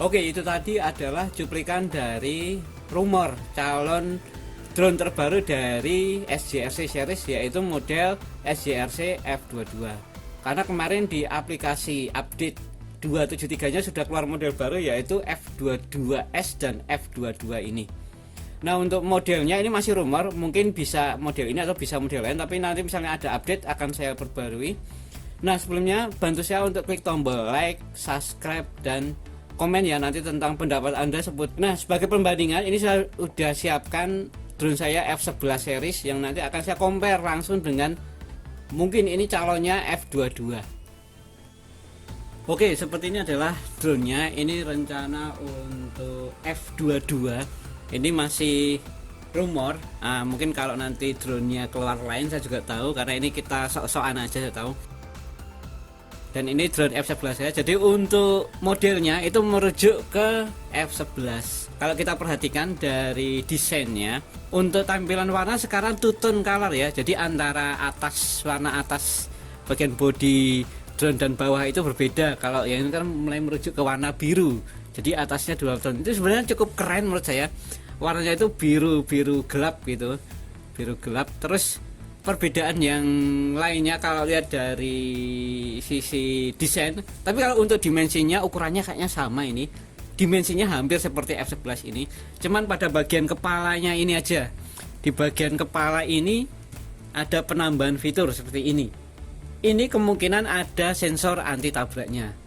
Oke, itu tadi adalah cuplikan dari rumor calon drone terbaru dari SJRC series, yaitu model SJRC F22. Karena kemarin di aplikasi update 273-nya sudah keluar model baru, yaitu F22S dan F22 ini. Nah, untuk modelnya ini masih rumor, mungkin bisa model ini atau bisa model lain, tapi nanti misalnya ada update akan saya perbarui. Nah, sebelumnya bantu saya untuk klik tombol like, subscribe, dan komen ya nanti tentang pendapat Anda sebut. Nah, sebagai perbandingan ini saya udah siapkan drone saya F11 series yang nanti akan saya compare langsung dengan mungkin ini calonnya F22. Oke, seperti ini adalah drone-nya. Ini rencana untuk F22. Ini masih rumor. Mungkin kalau nanti drone-nya keluar lain saya juga tahu, karena ini kita sok-sokan aja saya tahu. Dan ini drone F11 ya. Jadi untuk modelnya itu merujuk ke F11. Kalau kita perhatikan dari desainnya, untuk tampilan warna sekarang two tone color ya. Jadi antara atas, warna atas bagian body drone dan bawah itu berbeda. Kalau yang ini kan mulai merujuk ke warna biru. Jadi atasnya dual tone. Itu sebenarnya cukup keren menurut saya. Warnanya itu biru gelap gitu. Biru gelap. Terus perbedaan yang lainnya kalau lihat dari sisi desain, tapi kalau untuk dimensinya ukurannya kayaknya sama, ini dimensinya hampir seperti F11 ini, cuman pada bagian kepalanya ini aja, di bagian kepala ini ada penambahan fitur seperti ini kemungkinan ada sensor anti tabraknya.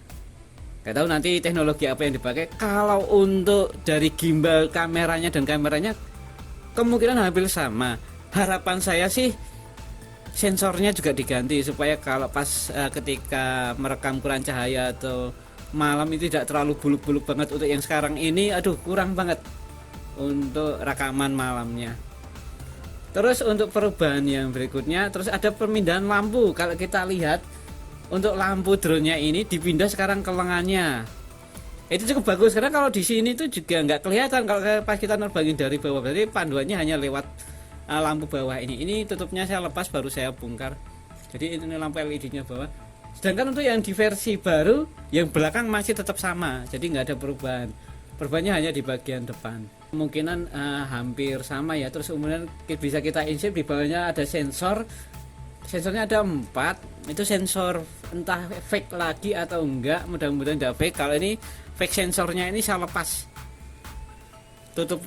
Gak tahu nanti teknologi apa yang dipakai. Kalau untuk dari gimbal kameranya dan kameranya kemungkinan hampir sama. Harapan saya sih sensornya juga diganti supaya kalau pas ketika merekam kurang cahaya atau malam itu tidak terlalu buluk-buluk banget. Untuk yang sekarang ini aduh kurang banget untuk rekaman malamnya. Terus untuk perubahan yang berikutnya, terus ada pemindahan lampu. Kalau kita lihat untuk lampu drone-nya ini dipindah sekarang ke lengannya. Itu cukup bagus karena kalau di sini tuh juga nggak kelihatan kalau pas kita nerbangin dari bawah, berarti panduannya hanya lewat lampu bawah ini tutupnya saya lepas baru saya bongkar. Jadi ini lampu LED-nya bawah. Sedangkan untuk yang di versi baru yang belakang masih tetap sama, jadi nggak ada perubahan. Perubahannya hanya di bagian depan. Kemungkinan hampir sama ya. Terus kemudian bisa kita insert di bawahnya ada sensor. Sensornya ada 4. Itu sensor entah fake lagi atau enggak. Mudah-mudahan tidak fake. Kalau ini fake sensornya ini saya lepas.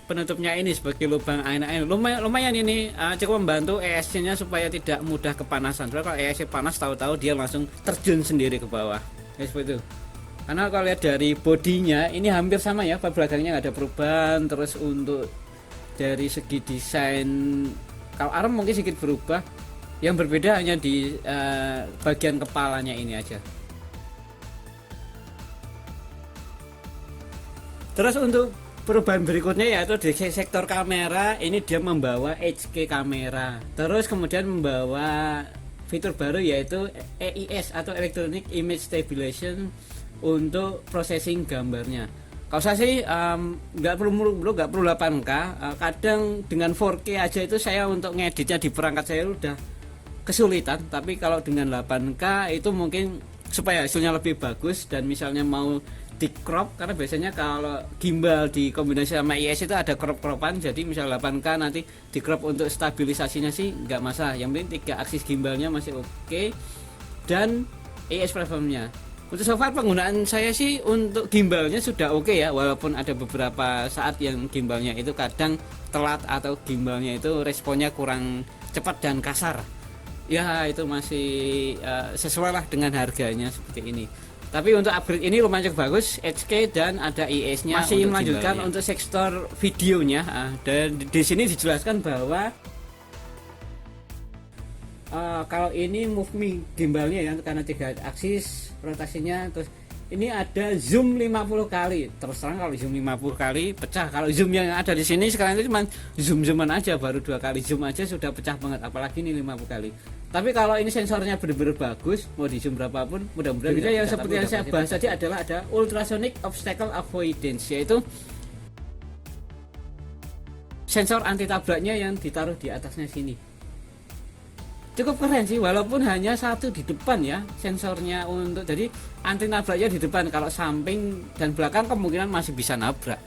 Penutupnya ini sebagai lubang angin lumayan ini cukup membantu ESC nya supaya tidak mudah kepanasan. Soalnya kalau ESC panas tahu-tahu dia langsung terjun sendiri ke bawah ya, seperti itu. Karena kalau lihat dari bodinya ini hampir sama ya, belakangnya nggak ada perubahan. Terus untuk dari segi desain kalau arm mungkin sedikit berubah, yang berbeda hanya di bagian kepalanya ini aja. Terus untuk perubahan berikutnya yaitu di sektor kamera, ini dia membawa HK kamera. Terus kemudian membawa fitur baru yaitu EIS atau Electronic Image Stabilization untuk processing gambarnya. Kalau saya sih nggak perlu 8K. Kadang dengan 4K aja itu saya untuk ngeditnya di perangkat saya udah kesulitan. Tapi kalau dengan 8K itu mungkin supaya hasilnya lebih bagus, dan misalnya mau di crop, karena biasanya kalau gimbal di kombinasi sama IS itu ada crop-cropan, jadi misal 8K nanti di crop untuk stabilisasinya sih nggak masalah, yang penting 3 aksis gimbalnya masih oke, dan IS platformnya. Untuk so far penggunaan saya sih untuk gimbalnya sudah oke ya, walaupun ada beberapa saat yang gimbalnya itu kadang telat atau gimbalnya itu responnya kurang cepat dan kasar ya, itu masih sesuai lah dengan harganya seperti ini. Tapi untuk upgrade ini lumayan cukup bagus, HK dan ada IS-nya. Masih melanjutkan gimbalnya. Untuk sektor videonya, dan di sini dijelaskan bahwa kalau ini move me gimbalnya ya, karena 3 aksis rotasinya, terus ini ada zoom 50 kali. Terus terang kalau zoom 50 kali pecah. Kalau zoom yang ada di sini sekarang itu cuma zoom-zooman aja, baru 2 kali zoom aja sudah pecah banget, apalagi ini 50 kali. Tapi kalau ini sensornya benar-benar bagus, mau di zoom berapapun, mudah-mudahan bisa. Yang seperti yang saya bahas tadi adalah ada ultrasonic obstacle avoidance, yaitu sensor anti tabraknya yang ditaruh di atasnya sini. cukup keren sih, walaupun hanya satu di depan ya sensornya, untuk jadi anti nabraknya di depan, kalau samping dan belakang kemungkinan masih bisa nabrak.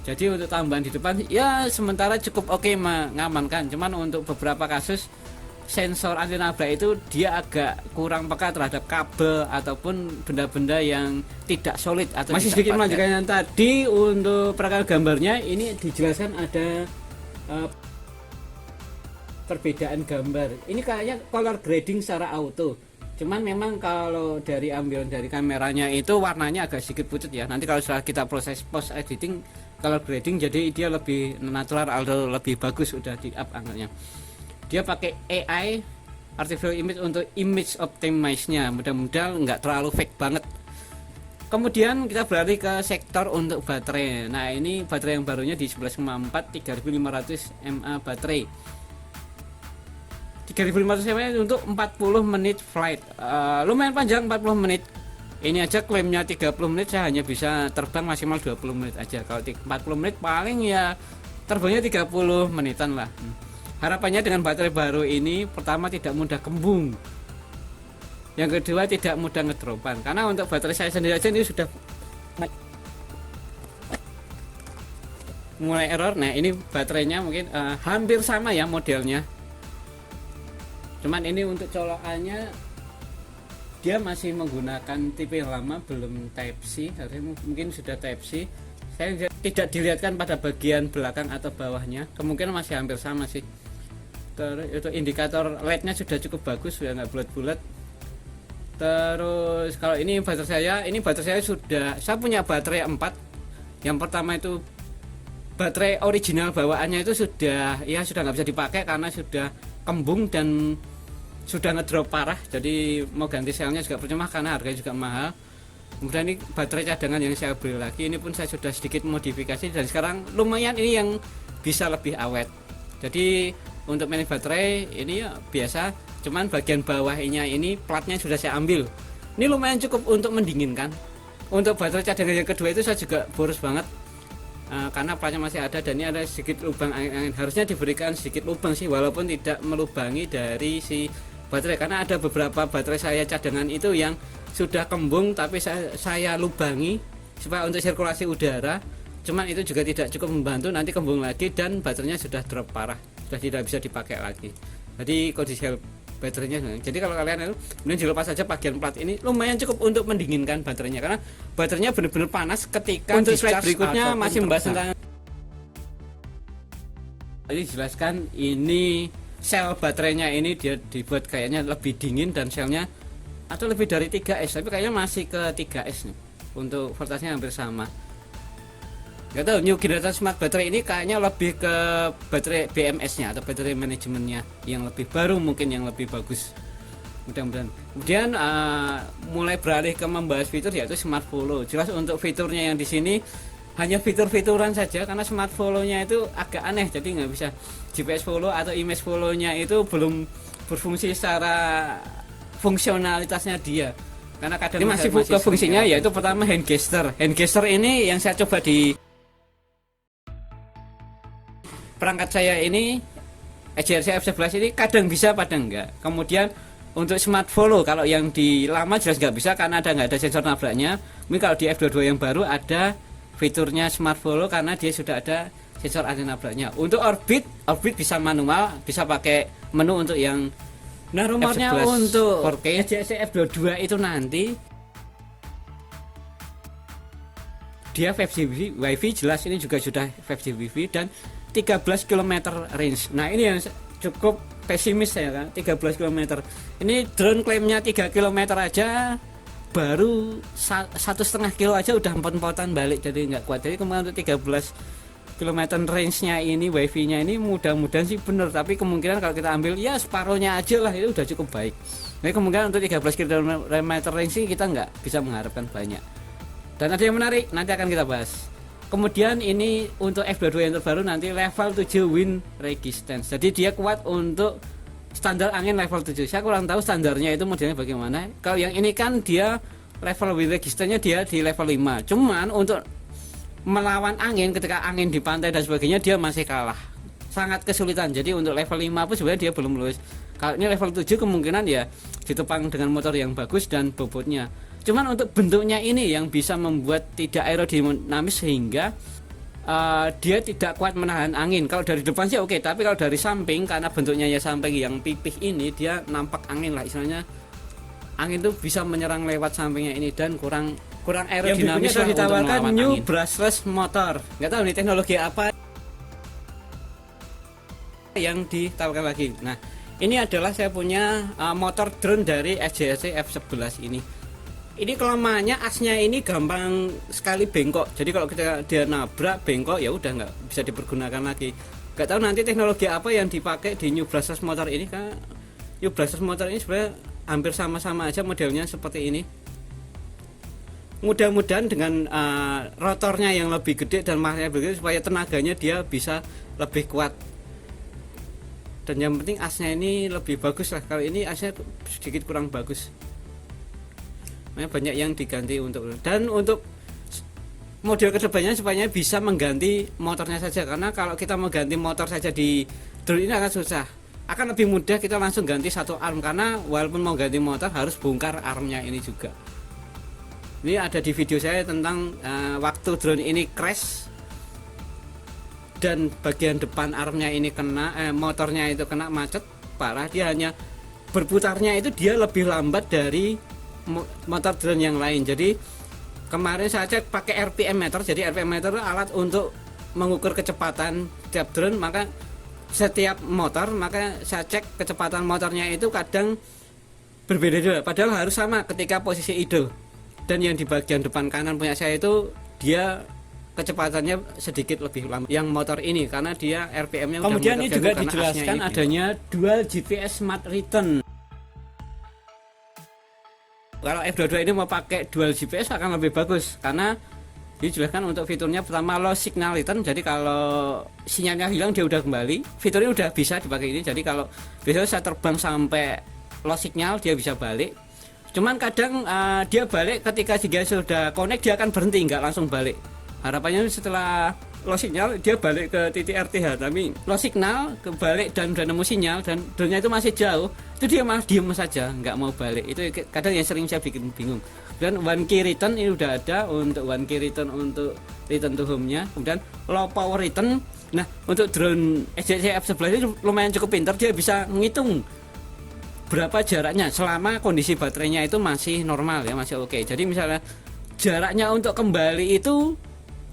Jadi untuk tambahan di depan ya sementara cukup oke mengamankan, cuman untuk beberapa kasus sensor anti nabrak itu dia agak kurang peka terhadap kabel ataupun benda-benda yang tidak solid atau masih sedikit melanjutkan yang tadi. Untuk perangkat gambarnya ini dijelaskan ada perbedaan gambar. Ini kayaknya color grading secara auto. Cuman memang kalau dari ambilan dari kameranya itu warnanya agak sedikit pucat ya. Nanti kalau setelah kita proses post editing color grading jadi dia lebih natural atau lebih bagus, udah di up angle-nya. Dia pakai AI artificial image untuk image optimize-nya. Mudah-mudahan nggak terlalu fake banget. Kemudian kita beralih ke sektor untuk baterai. Nah, ini baterai yang barunya di 11,4 3500 mAh baterai. 3500 mAh untuk 40 menit flight. Lumayan panjang 40 menit. Ini aja klaimnya 30 menit, saya hanya bisa terbang maksimal 20 menit aja. Kalau 40 menit paling ya terbangnya 30 menitan lah. Harapannya dengan baterai baru ini, pertama tidak mudah kembung. Yang kedua tidak mudah ngedropan. Karena untuk baterai saya sendiri aja ini sudah mulai error. Nah, ini baterainya mungkin hampir sama ya modelnya. Cuman ini untuk colokannya dia masih menggunakan tipe lama, belum Type C. Harusnya mungkin sudah Type C. Saya tidak dilihatkan pada bagian belakang atau bawahnya. Kemungkinan masih hampir sama sih. Terus itu indikator LED-nya sudah cukup bagus, sudah nggak bulat-bulat. Terus kalau ini baterai saya sudah, saya punya baterai 4. Yang pertama itu baterai original bawaannya itu sudah nggak bisa dipakai karena sudah kembung dan sudah ngedrop parah, jadi mau ganti selnya juga percuma karena harganya juga mahal. Kemudian ini baterai cadangan yang saya beli lagi, ini pun saya sudah sedikit modifikasi dan sekarang lumayan ini yang bisa lebih awet. Jadi untuk manage baterai ini ya biasa, cuman bagian bawahnya ini platnya sudah saya ambil. Ini lumayan cukup untuk mendinginkan. Untuk baterai cadangan yang kedua itu saya juga boros banget. Karena platnya masih ada dan ini ada sedikit lubang angin. Harusnya diberikan sedikit lubang sih, walaupun tidak melubangi dari si baterai, karena ada beberapa baterai saya cadangan itu yang sudah kembung tapi saya lubangi supaya untuk sirkulasi udara. Cuman itu juga tidak cukup membantu, nanti kembung lagi dan baterainya sudah drop parah, sudah tidak bisa dipakai lagi. Jadi kondisi baterainya, jadi kalau kalian itu kemudian dilepas saja bagian plat ini, lumayan cukup untuk mendinginkan baterainya karena baterainya benar-benar panas ketika. Untuk slide berikutnya masih membahas tentang ini, jelaskan ini sel baterainya ini dia dibuat kayaknya lebih dingin dan selnya atau lebih dari 3S, tapi kayaknya masih ke 3S nih. Untuk voltasenya hampir sama. Gak tahu, new generation smart battery ini kayaknya lebih ke baterai BMS-nya atau baterai manajemennya yang lebih baru, mungkin yang lebih bagus. Mudah-mudahan. Kemudian mulai beralih ke membahas fitur, yaitu smart follow. Jelas untuk fiturnya yang di sini hanya fitur-fituran saja karena smart follow-nya itu agak aneh, jadi nggak bisa GPS follow atau image follow-nya itu belum berfungsi secara fungsionalitasnya dia. Karena kadang ini masih ke fungsinya yaitu pertama hand gesture. Hand gesture ini yang saya coba di perangkat saya ini HRC F11 ini kadang bisa kadang enggak. Kemudian untuk smart follow kalau yang di lama jelas nggak bisa karena nggak ada sensor nabraknya. Mungkin kalau di F22 yang baru ada fiturnya smart follow karena dia sudah ada sensor anti nabraknya. Untuk orbit bisa manual, bisa pakai menu untuk yang rumornya untuk 4K HRC F22 itu nanti dia 5G WiFi, jelas ini juga sudah 5G WiFi dan 13 km range. Nah ini yang cukup pesimis saya kan, 13 km. Ini drone klaimnya 3 km aja, baru 1,5 kilo aja udah empot-empotan balik, jadi nggak kuat. Jadi kemarin untuk 13 km range-nya ini WiFi-nya ini mudah-mudahan sih bener, tapi kemungkinan kalau kita ambil ya separuhnya aja lah itu udah cukup baik. Jadi kemungkinan untuk 13 km range ini kita nggak bisa mengharapkan banyak. Dan ada yang menarik, nanti akan kita bahas. Kemudian ini untuk F22 yang terbaru nanti level 7 wind resistance. Jadi dia kuat untuk standar angin level 7. Saya kurang tahu standarnya itu modelnya bagaimana. Kalau yang ini kan dia level wind resistance-nya dia di level 5. Cuman untuk melawan angin ketika angin di pantai dan sebagainya dia masih kalah. Sangat kesulitan. Jadi untuk level 5 pun sebenarnya dia belum lulus. Kalau ini level 7 kemungkinan ya ditopang dengan motor yang bagus dan bobotnya. Cuman untuk bentuknya ini yang bisa membuat tidak aerodinamis sehingga dia tidak kuat menahan angin. Kalau dari depan sih oke, tapi kalau dari samping karena bentuknya ya samping yang pipih ini dia nampak angin lah istilahnya. Angin itu bisa menyerang lewat sampingnya ini dan kurang aerodinamis lah ditawarkan new brushless motor. Nggak tahu nih teknologi apa yang ditawarkan lagi. Nah, ini adalah saya punya motor drone dari SJC F11 ini. Ini kelemahannya asnya ini gampang sekali bengkok. Jadi kalau dia nabrak bengkok ya udah nggak bisa dipergunakan lagi. Nggak tahu nanti teknologi apa yang dipakai di new brushless motor ini. Karena new brushless motor ini sebenarnya hampir sama-sama aja modelnya seperti ini. Mudah-mudahan dengan rotornya yang lebih gede dan masnya begitu supaya tenaganya dia bisa lebih kuat. Dan yang penting asnya ini lebih bagus lah. Kalau ini asnya sedikit kurang bagus. Banyak yang diganti dan untuk model kedepannya supaya bisa mengganti motornya saja, karena kalau kita mau ganti motor saja di drone ini akan susah. Akan lebih mudah kita langsung ganti satu arm, karena walaupun mau ganti motor harus bongkar armnya ini juga. Ini ada di video saya tentang waktu drone ini crash dan bagian depan armnya ini kena motornya itu kena macet parah. Dia hanya berputarnya itu dia lebih lambat dari motor drone yang lain. Jadi kemarin saya cek pakai RPM meter. Jadi RPM meter itu alat untuk mengukur kecepatan tiap drone, maka setiap motor, maka saya cek kecepatan motornya itu kadang berbeda-beda, padahal harus sama ketika posisi idle. Dan yang di bagian depan kanan punya saya itu dia kecepatannya sedikit lebih lambat yang motor ini karena dia RPM-nya. Kemudian ini juga dijelaskan adanya dual GPS Smart Return. Kalau F22 ini mau pakai dual GPS akan lebih bagus karena dijelaskan untuk fiturnya pertama low signal return. Jadi kalau sinyalnya hilang dia udah kembali, fiturnya udah bisa dipakai ini. Jadi kalau biasanya saya terbang sampai low signal dia bisa balik. Cuman kadang dia balik ketika dia sudah connect dia akan berhenti, nggak langsung balik. Harapannya setelah low signal dia balik ke titik RTH, tapi low signal kebalik dan udah nemu sinyal dan drone-nya itu masih jauh, itu dia malah diem saja nggak mau balik. Itu kadang yang sering saya bikin bingung. Dan one key return ini udah ada untuk one key return untuk return to home-nya. Kemudian low power return. Nah, untuk drone SJC F11 ini lumayan cukup pintar, dia bisa ngitung berapa jaraknya selama kondisi baterainya itu masih normal ya, masih oke. Jadi misalnya jaraknya untuk kembali itu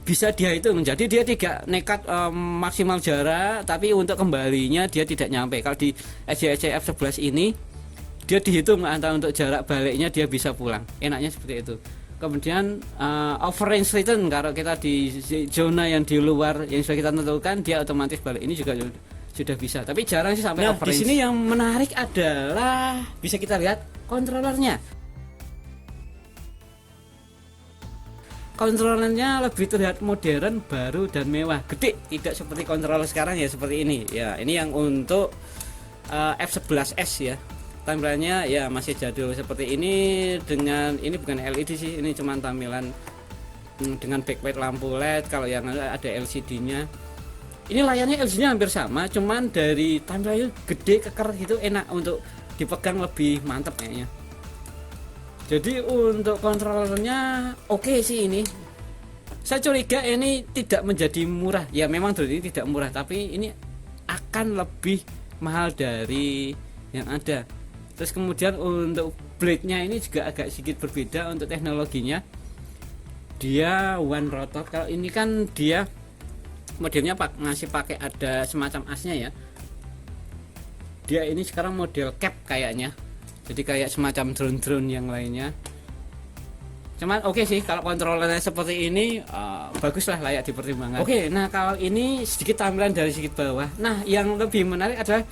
bisa dia hitung, jadi dia tidak nekat maksimal jarak, tapi untuk kembalinya dia tidak nyampe. Kalau di SJC F11 ini dia dihitung antara untuk jarak baliknya dia bisa pulang, enaknya seperti itu. Kemudian overrange return, kalau kita di zona yang di luar yang sudah kita tentukan dia otomatis balik, ini juga sudah bisa, tapi jarang sih sampai overrange. Di sini yang menarik adalah bisa kita lihat kontrolernya. Kontrolernya lebih terlihat modern, baru dan mewah, gede, tidak seperti kontroler sekarang ya seperti ini. Ya, ini yang untuk F11S ya. Tampilannya ya masih jadul seperti ini, dengan ini bukan LED sih, ini cuma tampilan dengan backlight lampu LED. Kalau yang ada LCD-nya. Ini layarnya LCD-nya hampir sama, cuman dari tampilannya gede, keker gitu, enak untuk dipegang, lebih mantep kayaknya. Jadi untuk kontrolernya oke sih ini. Saya curiga ini tidak menjadi murah. Ya memang drone ini tidak murah, tapi ini akan lebih mahal dari yang ada. Terus kemudian untuk blade-nya ini juga agak sedikit berbeda untuk teknologinya. Dia one rotor. Kalau ini kan dia modelnya ngasih pakai ada semacam asnya ya. Dia ini sekarang model cap kayaknya. Jadi kayak semacam drone-drone yang lainnya. Cuman oke sih kalau kontrolernya seperti ini bagus lah, layak dipertimbangkan. Oke, nah kalau ini sedikit tampilan dari sedikit bawah. Nah, yang lebih menarik adalah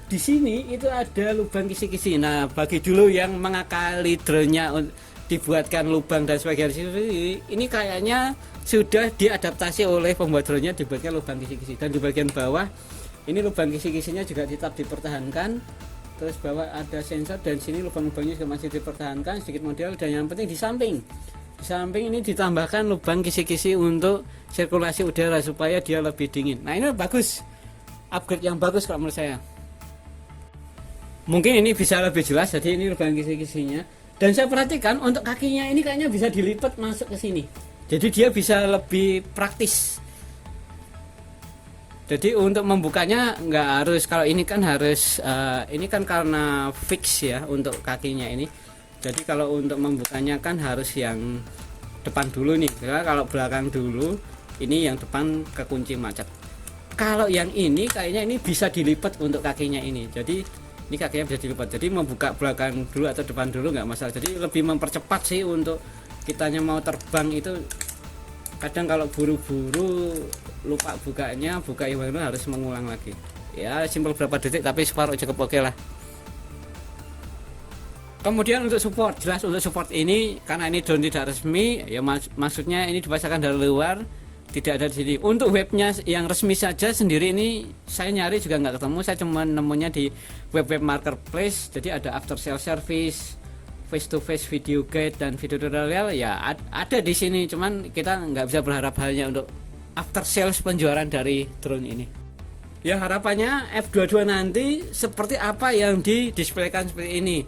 di sini itu ada lubang kisi-kisi. Nah, bagi dulu yang mengakali drone-nya dibuatkan lubang dan sebagainya, ini kayaknya sudah diadaptasi oleh pembuat drone-nya, dibuatkan lubang kisi-kisi. Dan di bagian bawah ini lubang kisi-kisinya juga tetap dipertahankan. Terus bawah ada sensor dan sini lubang-lubangnya juga masih dipertahankan, sedikit model. Dan yang penting di samping ini ditambahkan lubang kisi-kisi untuk sirkulasi udara supaya dia lebih dingin. Nah, ini bagus. upgrade yang bagus kalau menurut saya. Mungkin ini bisa lebih jelas, jadi ini lubang kisi-kisinya. Dan saya perhatikan untuk kakinya ini kayaknya bisa dilipat masuk ke sini. Jadi dia bisa lebih praktis. Jadi untuk membukanya nggak harus, kalau ini kan harus ini kan karena fix ya untuk kakinya ini. Jadi kalau untuk membukanya kan harus yang depan dulu nih. Karena kalau belakang dulu, ini yang depan kekunci macet. Kalau yang ini kayaknya ini bisa dilipat untuk kakinya ini. Jadi ini kakinya bisa dilipat. Jadi membuka belakang dulu atau depan dulu nggak masalah. Jadi lebih mempercepat sih untuk kitanya mau terbang itu. Kadang kalau buru-buru lupa bukanya, buka yang baru harus mengulang lagi. Ya simpel berapa detik tapi separuh cukup oke lah. Kemudian untuk support, jelas untuk support ini karena ini drone tidak resmi ya, maksudnya ini dipasarkan dari luar, tidak ada di sini. Untuk webnya yang resmi saja sendiri ini saya nyari juga nggak ketemu, saya cuma nemunya di web-web marketplace. Jadi ada after sale service, face to face video guide dan video tutorial ya ada di sini, cuman kita nggak bisa berharap hanya untuk after sales penjualan dari drone ini. Ya harapannya F22 nanti seperti apa yang didisplaykan seperti ini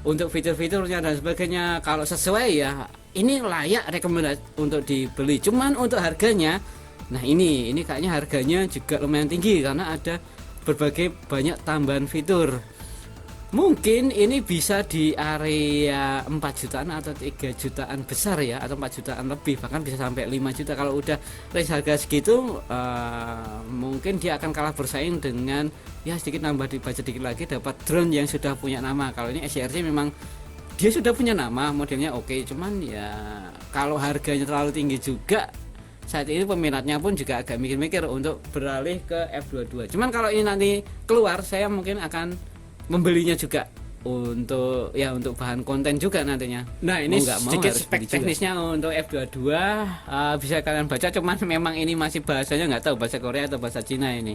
untuk fitur-fiturnya dan sebagainya. Kalau sesuai ya ini layak rekomendasi untuk dibeli. Cuman untuk harganya, nah ini kayaknya harganya juga lumayan tinggi karena ada berbagai banyak tambahan fitur. Mungkin ini bisa di area 4 jutaan atau 3 jutaan besar ya, atau 4 jutaan lebih, bahkan bisa sampai 5 juta. Kalau udah range harga segitu mungkin dia akan kalah bersaing dengan ya sedikit nambah budget dikit lagi dapat drone yang sudah punya nama. Kalau ini SCRC memang dia sudah punya nama, modelnya oke, cuman ya kalau harganya terlalu tinggi juga saat ini peminatnya pun juga agak mikir-mikir untuk beralih ke F22. Cuman kalau ini nanti keluar saya mungkin akan membelinya juga untuk bahan konten juga nantinya. Nah ini sedikit spek teknisnya untuk F22 bisa kalian baca, cuman memang ini masih bahasanya nggak tahu bahasa Korea atau bahasa Cina ini.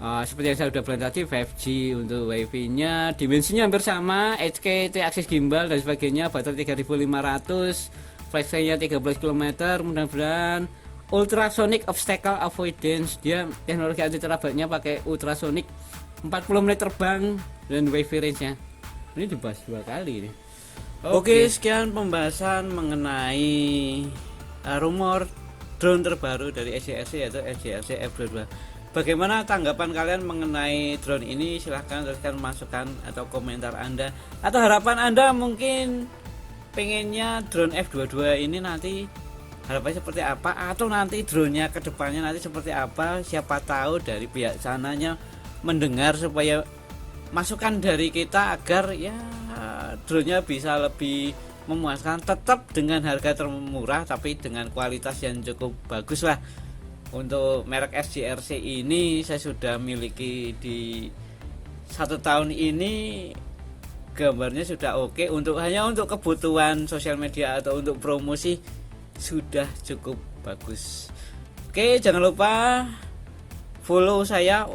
Seperti yang saya sudah bilang tadi, 5G untuk wifi nya, dimensinya hampir sama, HK, T-axis gimbal dan sebagainya, baterai 3500, flash nya 13 km, mudah-mudahan ultrasonic obstacle avoidance, dia teknologi anti terabaknya pakai ultrasonic, 40 menit terbang dan wifi range nya ini dibahas 2 kali nih. Oke, sekian pembahasan mengenai rumor drone terbaru dari SCRC yaitu SCRC F22. Bagaimana tanggapan kalian mengenai drone ini? Silahkan tuliskan masukan atau komentar Anda, atau harapan Anda mungkin pengennya drone F22 ini nanti harapannya seperti apa, atau nanti drone-nya kedepannya nanti seperti apa. Siapa tahu dari pihak sananya mendengar supaya masukan dari kita agar ya drone-nya bisa lebih memuaskan, tetap dengan harga termurah tapi dengan kualitas yang cukup bagus lah. Untuk merek SCRC ini saya sudah miliki di 1 tahun ini, gambarnya sudah oke, hanya untuk kebutuhan sosial media atau untuk promosi sudah cukup bagus. Oke, jangan lupa follow saya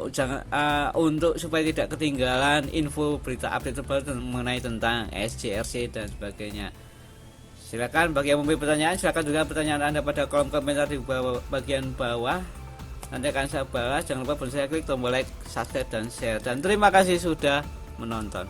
untuk supaya tidak ketinggalan info berita update terbaru mengenai tentang SCRC dan sebagainya. Silakan bagi yang memiliki pertanyaan, silakan juga pertanyaan Anda pada kolom komentar di bagian bawah. Nanti akan saya balas. Jangan lupa beri saya klik tombol like, subscribe dan share. Dan terima kasih sudah menonton.